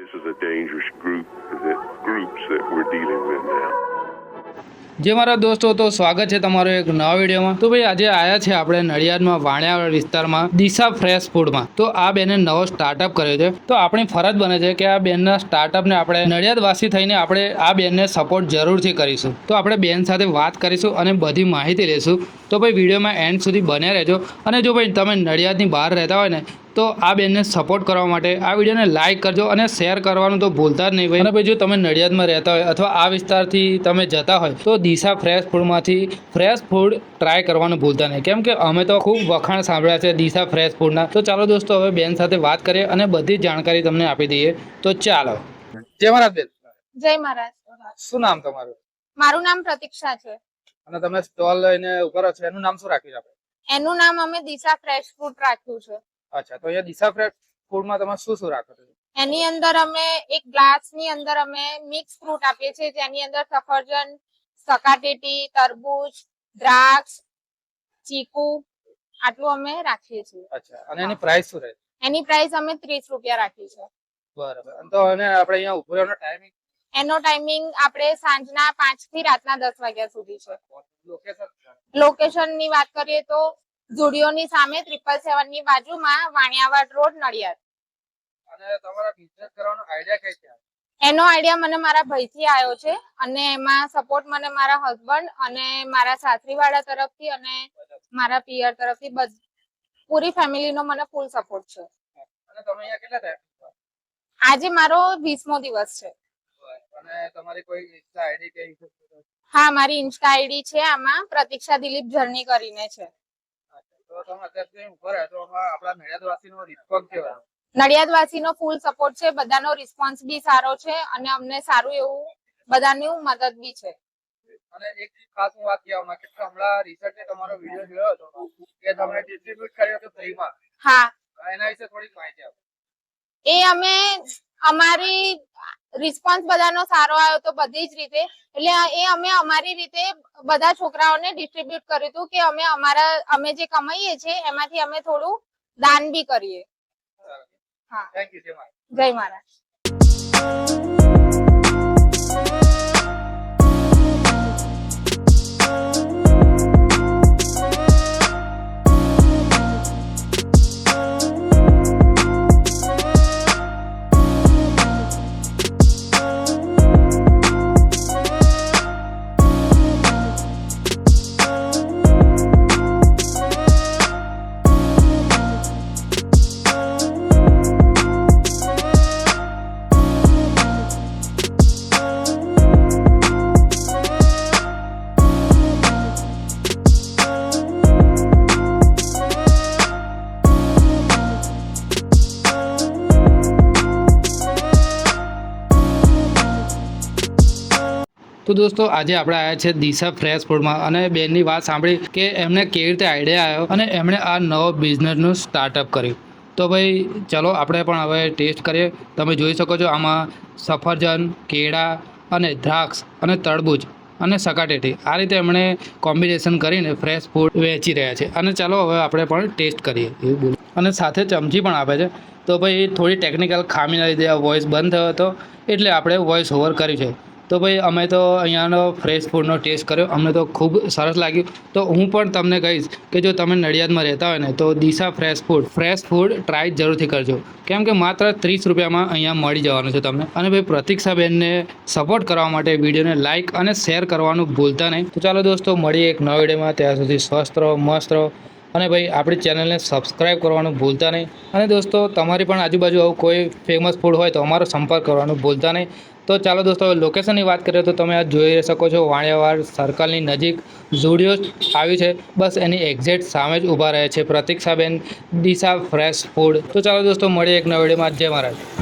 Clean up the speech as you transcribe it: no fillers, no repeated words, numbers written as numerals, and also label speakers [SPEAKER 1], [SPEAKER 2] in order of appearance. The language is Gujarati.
[SPEAKER 1] This is a dangerous groups that we're dealing with now.
[SPEAKER 2] જે મારા દોસ્તો તો સ્વાગત છે તમારો એક નવા વિડીયોમાં। તો ભાઈ આજે આયા છે આપણે નડિયાદમાં વાણિયા વિસ્તારમાં દિશા ફ્રેશ ફૂડમાં। તો આ બેને નવો સ્ટાર્ટઅપ કર્યો છે, તો આપણી ફરજ બને છે કે આ બેનના સ્ટાર્ટઅપને આપણે નડિયાદવાસી થઈને આપણે આ બેનને સપોર્ટ જરૂરથી કરીશું। તો આપણે બેન સાથે વાત કરીશું અને બધી માહિતી લઈશું। તો ભાઈ વિડીયોમાં એન્ડ સુધી બન્યા રહેજો। અને જો ભાઈ તમે નડિયાદની બહાર રહેતા હોય ને તો આ બેનને સપોર્ટ કરવા માટે આ વિડીયોને લાઇક કરજો અને શેર કરવાનું તો ભૂલતા જ નહીં ભાઈ। અને ભાઈ જો તમે નડિયાદમાં રહેતા હોય અથવા આ વિસ્તારથી તમે જતા હોય તો દિશા ફ્રેશ ફૂડમાંથી ફ્રેશ ફૂડ ટ્રાય કરવાનું ભૂલતા નહીં, કેમ કે અમે તો ખૂબ વખાણ સાંભળ્યા છે દિશા ફ્રેશ ફૂડના। તો ચાલો દોસ્તો હવે બેન સાથે વાત કરીએ અને બધી જાણકારી તમને આપી દઈએ। તો ચાલો। જય મહારાજ બેન।
[SPEAKER 3] જય મહારાજ।
[SPEAKER 2] શું નામ તમારું?
[SPEAKER 3] મારું નામ પ્રતીક્ષા છે
[SPEAKER 2] અને તમે સ્ટોલ લઈને ઉભા છો એનું નામ શું રાખ્યું છે આપણે?
[SPEAKER 3] એનું નામ અમે દિશા ફ્રેશ ફૂડ રાખ્યું છે।
[SPEAKER 2] અચ્છા, તો અહીંયા દિશા ફ્રેશ ફૂડમાં તમે શું શું રાખો છો?
[SPEAKER 3] એની અંદર અમે એક ગ્લાસ ની અંદર અમે મિક્સ ફ્રૂટ આપીએ છીએ, જેની અંદર સફરજન, સકાટેટી, તરબૂચ, દ્રાક્ષ, ચીકુ આટલું અમે રાખીએ છીએ।
[SPEAKER 2] અચ્છા, અને એની પ્રાઇસ શું રહે?
[SPEAKER 3] એની પ્રાઇસ અમે 30 રૂપિયા રાખી છે।
[SPEAKER 2] બરાબર। તો અને આપણે અહીંયા ઉભો રહેવાનો ટાઈમિંગ?
[SPEAKER 3] એનો ટાઈમિંગ આપણે સાંજના 5 થી રાતના 10 વાગ્યા સુધી છે।
[SPEAKER 2] લોકેશન?
[SPEAKER 3] લોકેશન ની વાત કરીએ તો ઝુડિયોની સામે 777 ની બાજુમાં વાણિયાવાડ રોડ, નડિયાદ।
[SPEAKER 2] અને તમારા બિઝનેસ કરવાનો આઈડિયા કઈ છે?
[SPEAKER 3] એનો આઈડિયા મને મારા ભાઈથી આવ્યો છે અને એમાં સપોર્ટ મને મારા હસબન્ડ અને મારા સાસરીવાળા તરફથી અને મારા પિયર તરફથી પૂરી ફેમિલીનો મને ફૂલ સપોર્ટ છે।
[SPEAKER 2] અને તમે અહીંયા કેટલા ટાઈમ?
[SPEAKER 3] આજે મારો 20મો દિવસ છે।
[SPEAKER 2] અને તમારી કોઈ ઇન્સ્ટા આઈડી કે?
[SPEAKER 3] હા, મારી ઇન્સ્ટા આઈડી છે, આમાં પ્રતીક્ષા દિલીપ જર્ની કરીને છે।
[SPEAKER 2] તો તમે અત્યારે ઉપર તો આપણા નડિયાદવાસીનો રિસ્પોન્સ કેવો?
[SPEAKER 3] નડિયાદવાસીનો ફૂલ સપોર્ટ છે, બધાનો રિસ્પોન્સ બી સારો છે અને અમને સારું એવું બધાની મદદ બી છે।
[SPEAKER 2] અને એક ખાસ વાત કહેવા માંગે કે હમણાં રિસર્ચે તમારો વિડિયો જોયો હતો કે તમે ડિસ્ટ્રીબ્યુટ કર્યો હતો ફ્રીમાં।
[SPEAKER 3] હા,
[SPEAKER 2] એના વિશે થોડી માહિતી આપો।
[SPEAKER 3] એ અમે અમારી રિસ્પોન્સ બધાનો સારો આવ્યો તો બધી જ રીતે, એટલે એ અમે અમારી રીતે બધા છોકરાઓને ડિસ્ટ્રીબ્યુટ કર્યું હતું કે અમે જે કમાઈએ છીએ એમાંથી અમે થોડું દાન બી કરીએ। હા,
[SPEAKER 2] થેન્ક યુ।
[SPEAKER 3] જય મહારાજ।
[SPEAKER 2] તો દોસ્તો આજે આપણે આવ્યા છે દિશા ફ્રેશ ફૂડમાં અને બેનની વાત સાંભળી કે એમને કેવી રીતે આઈડિયા આવ્યો અને એમણે આ નવો બિઝનેસનું સ્ટાર્ટઅપ કર્યું। તો ભાઈ ચલો આપણે પણ હવે ટેસ્ટ કરીએ। તમે જોઈ શકો છો આમાં સફરજન, કેળા અને દ્રાક્ષ અને તરબૂચ અને સકાટેટી આ રીતે એમણે કોમ્બિનેશન કરીને ફ્રેશ ફૂડ વેચી રહ્યા છે। અને ચાલો હવે આપણે પણ ટેસ્ટ કરીએ એવું બોલું। અને સાથે ચમચી પણ આપે છે। તો ભાઈ થોડી ટેકનિકલ ખામીના લીધે આ વોઇસ બંધ થયો હતો એટલે આપણે વોઇસ ઓવર કર્યું છે। તો ભાઈ અમે તો અહીંયાનો ફ્રેશ ફૂડનો ટેસ્ટ કર્યો, અમને તો ખૂબ સરસ લાગ્યું। તો હું પણ તમને કહીશ કે જો તમે નડિયાદમાં રહેતા હોય ને તો દિશા ફ્રેશ ફૂડ ટ્રાય જરૂરથી કરજો, કેમ કે માત્ર 30 રૂપિયામાં અહીંયા મળી જવાનું છે તમને। અને ભાઈ પ્રતીક્ષાબેનને સપોર્ટ કરવા માટે વિડીયોને લાઇક અને શેર કરવાનું ભૂલતા નહીં। તો ચાલો દોસ્તો મળીએ એક નવા વિડીયોમાં, ત્યાં સુધી સ્વસ્થ રહો, મસ્ત રહો અને ભાઈ આપણી ચેનલને સબસ્ક્રાઈબ કરવાનું ભૂલતા નહીં। અને દોસ્તો તમારી પણ આજુબાજુ આવું કોઈ ફેમસ ફૂડ હોય તો અમારો સંપર્ક કરવાનું ભૂલતા નહીં। તો ચાલો દોસ્તો લોકેશનની વાત કરીએ તો તમે આ જોઈ શકો છો વાણિયાવાડ સર્કલની નજીક ઝુડિયો આવ્યું છે, બસ એની એક્ઝેક્ટ સામે જ ઊભા રહે છે પ્રતીક્ષાબેન દિશા ફ્રેશ ફૂડ। તો ચાલો દોસ્તો મળીએ એક નવા વિડીયોમાં। જય મહારાજ।